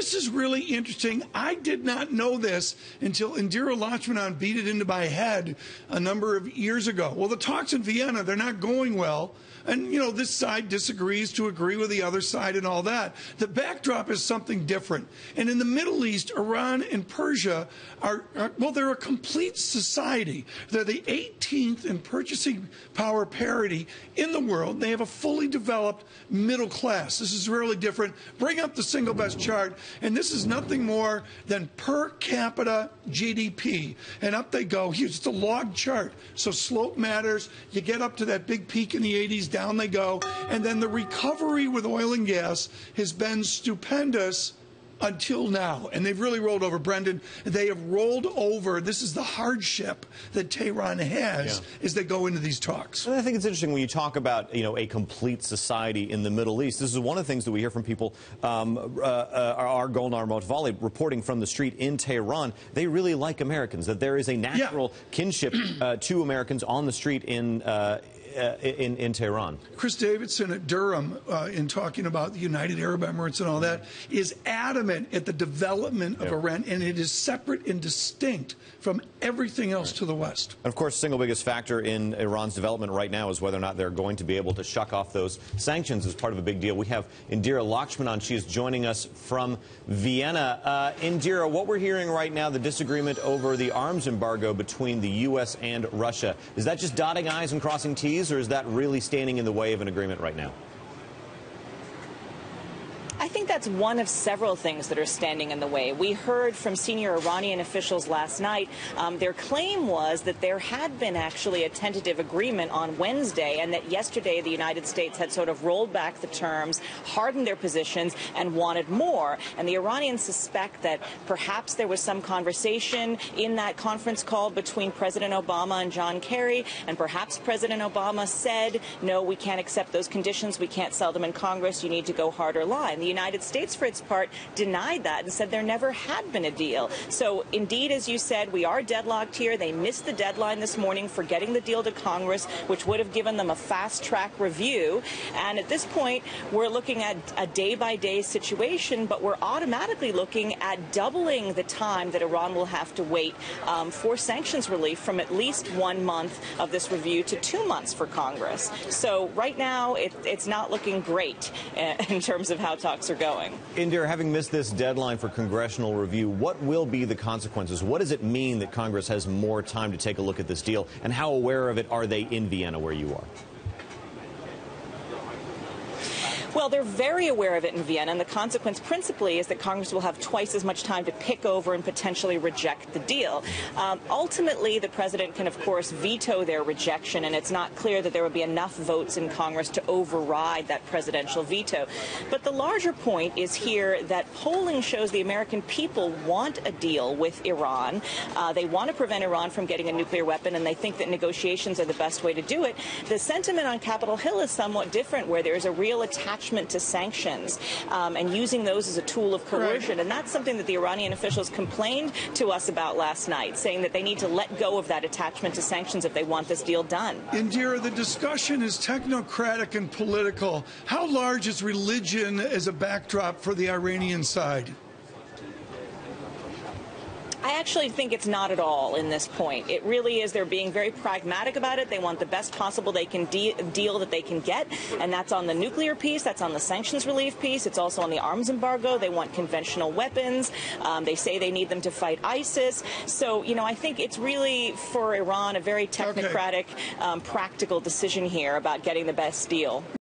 this is really interesting. I did not know this until Indira Lakshmanan beat it into my head a number of years ago. Well, the talks in Vienna, they're not going well. And, you know, this side disagrees to agree with the other side and all that. The backdrop is something different. And in the Middle East, Iran and Persia well, they're a complete society. They're the 18th in purchasing power parity in the world. They have a fully developed middle class. This is really different. Bring up the single best chart. And this is nothing more than per capita GDP. And up they go. Here's the log chart. So slope matters. You get up to that big peak in the 80s. Down they go, and then the recovery with oil and gas has been stupendous until now, and they've really rolled over. Brendan, they have rolled over. This is the hardship that Tehran has as they go into these talks. And I think it's interesting when you talk about, you know, a complete society in the Middle East. This is one of the things that we hear from people. Our Golnar Motvali reporting from the street in Tehran. They really like Americans. That there is a natural kinship to Americans on the street in Tehran. Chris Davidson at Durham, in talking about the United Arab Emirates and all that, is adamant at the development of Iran, and it is separate and distinct from everything else to the West. And of course, the single biggest factor in Iran's development right now is whether or not they're going to be able to shuck off those sanctions as part of a big deal. We have Indira Lakshmanan. She is joining us from Vienna. Indira, what we're hearing right now, the disagreement over the arms embargo between the U.S. and Russia, is that just dotting I's and crossing T's, or is that really standing in the way of an agreement right now? I think that's one of several things that are standing in the way. We heard from senior Iranian officials last night. Their claim was that there had been actually a tentative agreement on Wednesday, and that yesterday the United States had sort of rolled back the terms, hardened their positions, and wanted more. And the Iranians suspect that perhaps there was some conversation in that conference call between President Obama and John Kerry, and perhaps President Obama said, no, we can't accept those conditions, we can't sell them in Congress, you need to go harder line. The United States, for its part, denied that and said there never had been a deal. So, indeed, as you said, we are deadlocked here. They missed the deadline this morning for getting the deal to Congress, which would have given them a fast-track review. And at this point, we're looking at a day-by-day situation, but we're automatically looking at doubling the time that Iran will have to wait for sanctions relief, from at least 1 month of this review to 2 months for Congress. So right now, it's not looking great in terms of how talks are going. Indira, having missed this deadline for congressional review, what will be the consequences? What does it mean that Congress has more time to take a look at this deal, and how aware of it are they in Vienna, where you are? Well, they're very aware of it in Vienna, and the consequence principally is that Congress will have twice as much time to pick over and potentially reject the deal. Ultimately, the president can, of course, veto their rejection, and it's not clear that there will be enough votes in Congress to override that presidential veto. But the larger point is here that polling shows the American people want a deal with Iran. They want to prevent Iran from getting a nuclear weapon, and they think that negotiations are the best way to do it. The sentiment on Capitol Hill is somewhat different, where there's a real attachment to sanctions and using those as a tool of coercion. And that's something that the Iranian officials complained to us about last night, saying that they need to let go of that attachment to sanctions if they want this deal done. Indira, the discussion is technocratic and political. How large is religion as a backdrop for the Iranian side? I actually think it's not at all in this point. It really is. They're being very pragmatic about it. They want the best possible deal that they can get, and that's on the nuclear piece, that's on the sanctions relief piece, it's also on the arms embargo. They want conventional weapons. They say they need them to fight ISIS. So, you know, I think it's really, for Iran, a very technocratic, practical decision here about getting the best deal.